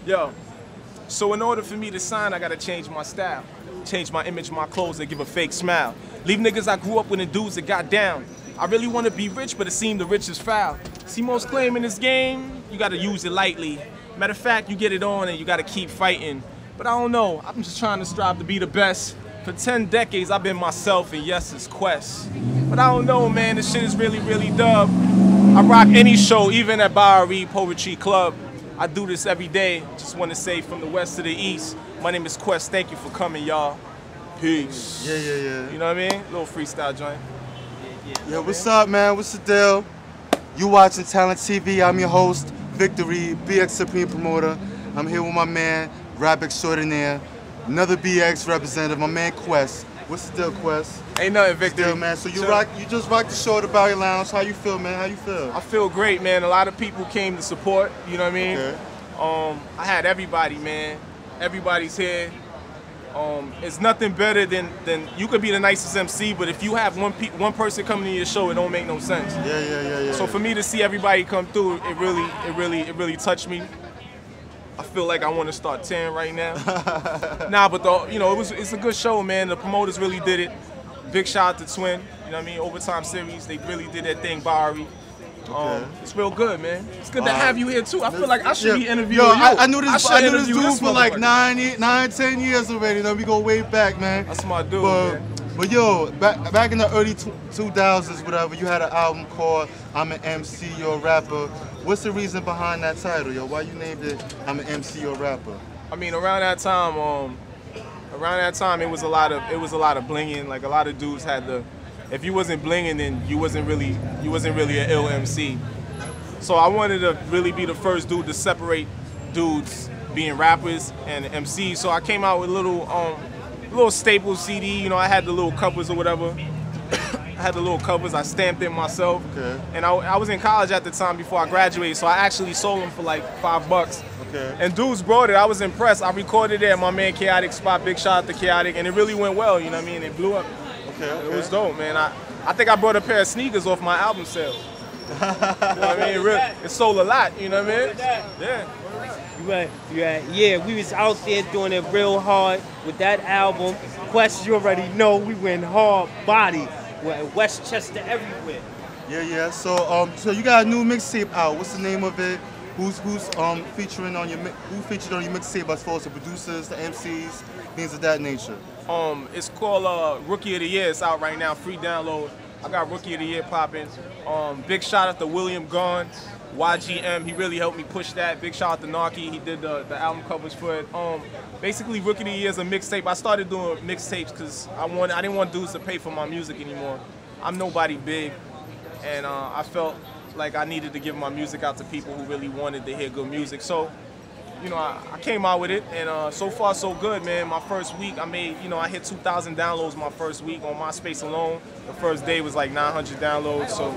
Yo, so in order for me to sign, I gotta change my style. Change my image, my clothes, and give a fake smile. Leave niggas I grew up with and dudes that got down. I really wanna be rich, but it seemed the rich is foul. See, most claim in this game, you gotta use it lightly. Matter of fact, you get it on and you gotta keep fighting. But I don't know, I'm just trying to strive to be the best. For 10 decades, I've been myself, and yes, it's Quest. But I don't know, man, this shit is really, really dub. I rock any show, even at Bowery Poetry Club. I do this every day. Just want to say from the west to the east, my name is Quest. Thank you for coming, y'all. Peace. Yeah. You know what I mean? Little freestyle joint. Yeah, what's up, man? What's the deal? You watching Talent TV. I'm your host, Victory, BX Supreme Promoter. I'm here with my man, rap extraordinaire, another BX representative, my man Quest. What's the deal, Quest? Ain't nothing, Victor. Still, man. So you just rocked the show at the Bowery Lounge. How you feel, man? How you feel? I feel great, man. A lot of people came to support. You know what I mean? Okay. I had everybody, man. Everybody's here. It's nothing better than you could be the nicest MC, but if you have one person coming to your show, it don't make no sense. Yeah. So for me to see everybody come through, it really touched me. I feel like I want to start 10 right now. Nah, but it's a good show, man. The promoters really did it. Big shout out to Twin. You know what I mean? Overtime series, they really did that thing, Bowery. It's real good, man. It's good to have you here too. I feel like I should be interviewing you. I knew this dude for like 10 years already. You know, we go way back, man. That's my dude, man. But yo, back in the early 2000s, whatever, you had an album called I'm an MC, You're a Rapper. What's the reason behind that title, yo? Why you named it I'm an MC, You're a Rapper? I mean, around that time, it was a lot of blinging. Like a lot of dudes had the, if you wasn't blinging, then you wasn't really an ill MC. So I wanted to really be the first dude to separate dudes being rappers and MCs. So I came out with a little staple CD. You know, I had the little covers or whatever. I stamped it myself. Okay. And I was in college at the time before I graduated, so I actually sold them for like $5. Okay. And dudes brought it. I was impressed. I recorded it at my man Chaotic spot. Big shout out to Chaotic, and it really went well. You know what I mean? It blew up. Okay. It was dope, man. I think I brought a pair of sneakers off my album sale. You know what I mean? It sold a lot. You know what I mean? Yeah. Yeah, we was out there doing it real hard with that album. Quest, you already know, we went hard body. We're in Westchester everywhere. Yeah. So you got a new mixtape out. What's the name of it? Who's featuring on who featured on your mixtape as far as the producers, the MCs, things of that nature? It's called Rookie of the Year. It's out right now, free download. I got Rookie of the Year popping. Big shout out to William Gunn, YGM. He really helped me push that. Big shout out to Narky. He did the album covers for it. Basically, Rookie of the Year is a mixtape. I started doing mixtapes because I didn't want dudes to pay for my music anymore. I'm nobody big, and I felt like I needed to give my music out to people who really wanted to hear good music. So, you know, I came out with it, and so far so good, man. My first week, I hit 2,000 downloads my first week on MySpace alone. The first day was like 900 downloads, so,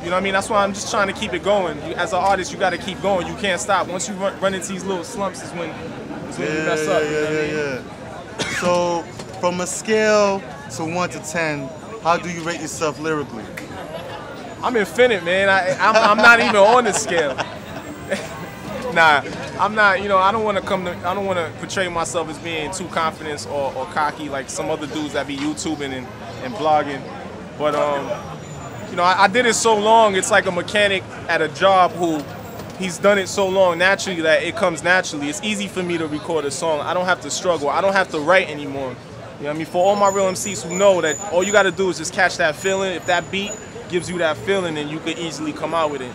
you know what I mean? That's why I'm just trying to keep it going. As an artist, you got to keep going. You can't stop. Once you run into these little slumps is when you mess up. Yeah. So, from a scale to 1 to 10, how do you rate yourself lyrically? I'm infinite, man. I'm not even on the scale. Nah, I'm not. You know, I don't want to portray myself as being too confident or cocky like some other dudes that be YouTubing and blogging. But you know, I did it so long. It's like a mechanic at a job who he's done it so long naturally that it comes naturally. It's easy for me to record a song. I don't have to struggle. I don't have to write anymore. You know what I mean? For all my real MCs who know that all you got to do is just catch that feeling. If that beat gives you that feeling, then you could easily come out with it.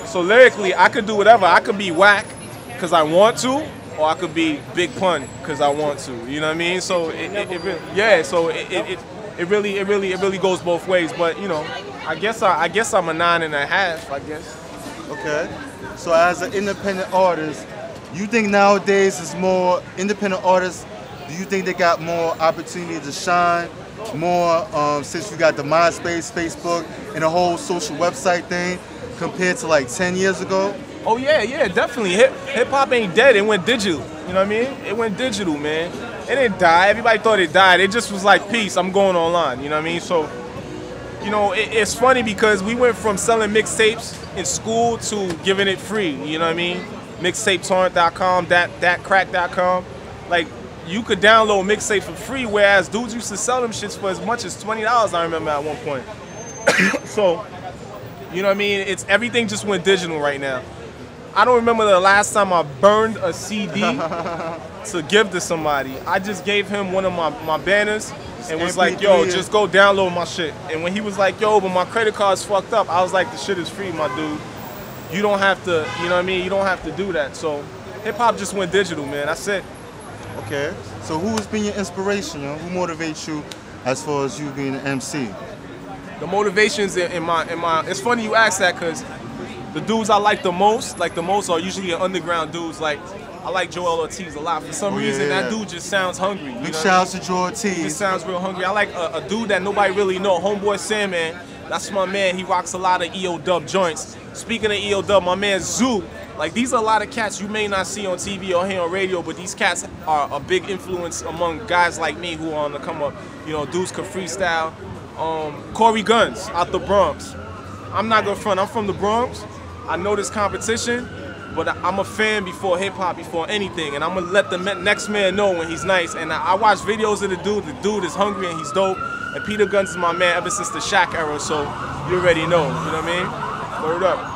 So lyrically, I could do whatever. I could be whack because I want to, or I could be big pun because I want to. You know what I mean? So it really goes both ways. But you know, I guess I'm a 9.5. I guess. Okay. So as an independent artist, you think nowadays is more independent artists? Do you think they got more opportunity to shine? More since you got the MySpace, Facebook, and the whole social website thing compared to like 10 years ago? Oh yeah, definitely. Hip hop ain't dead. It went digital. You know what I mean? It went digital, man. It didn't die. Everybody thought it died. It just was like, peace, I'm going online. You know what I mean? So, you know, it's funny because we went from selling mixtapes in school to giving it free. You know what I mean? mixtapetorrent.com, thatcrack.com. Like, you could download mixtape for free, whereas dudes used to sell them shits for as much as $20, I remember at one point. So, you know what I mean? It's everything just went digital right now. I don't remember the last time I burned a CD to give to somebody. I just gave him one of my banners and was like, yo, just go download my shit. And when he was like, yo, but my credit card's fucked up, I was like, the shit is free, my dude. You don't have to, you know what I mean? You don't have to do that. So hip hop just went digital, man. That's it. Okay. So who's been your inspiration, yo? Who motivates you as far as you being an MC? The motivations in my, it's funny you ask that, because the dudes I like the most are usually underground dudes. Like, I like Joel Ortiz a lot. For some reason, that dude just sounds hungry. Big shout out to Joel Ortiz. He just sounds real hungry. I like a dude that nobody really know, Homeboy Sandman. That's my man. He rocks a lot of EO Dub joints. Speaking of EO Dub, my man Zoo. Like, these are a lot of cats you may not see on TV or hear on radio, but these cats are a big influence among guys like me who are on the come up. You know, dudes can freestyle. Corey Guns out the Bronx. I'm not gonna front. I'm from the Bronx. I know this competition, but I'm a fan before hip-hop, before anything, and I'm gonna let the next man know when he's nice. And I watch videos of the dude is hungry and he's dope, and Peter Guns is my man ever since the Shaq era, so you already know, you know what I mean? Word up.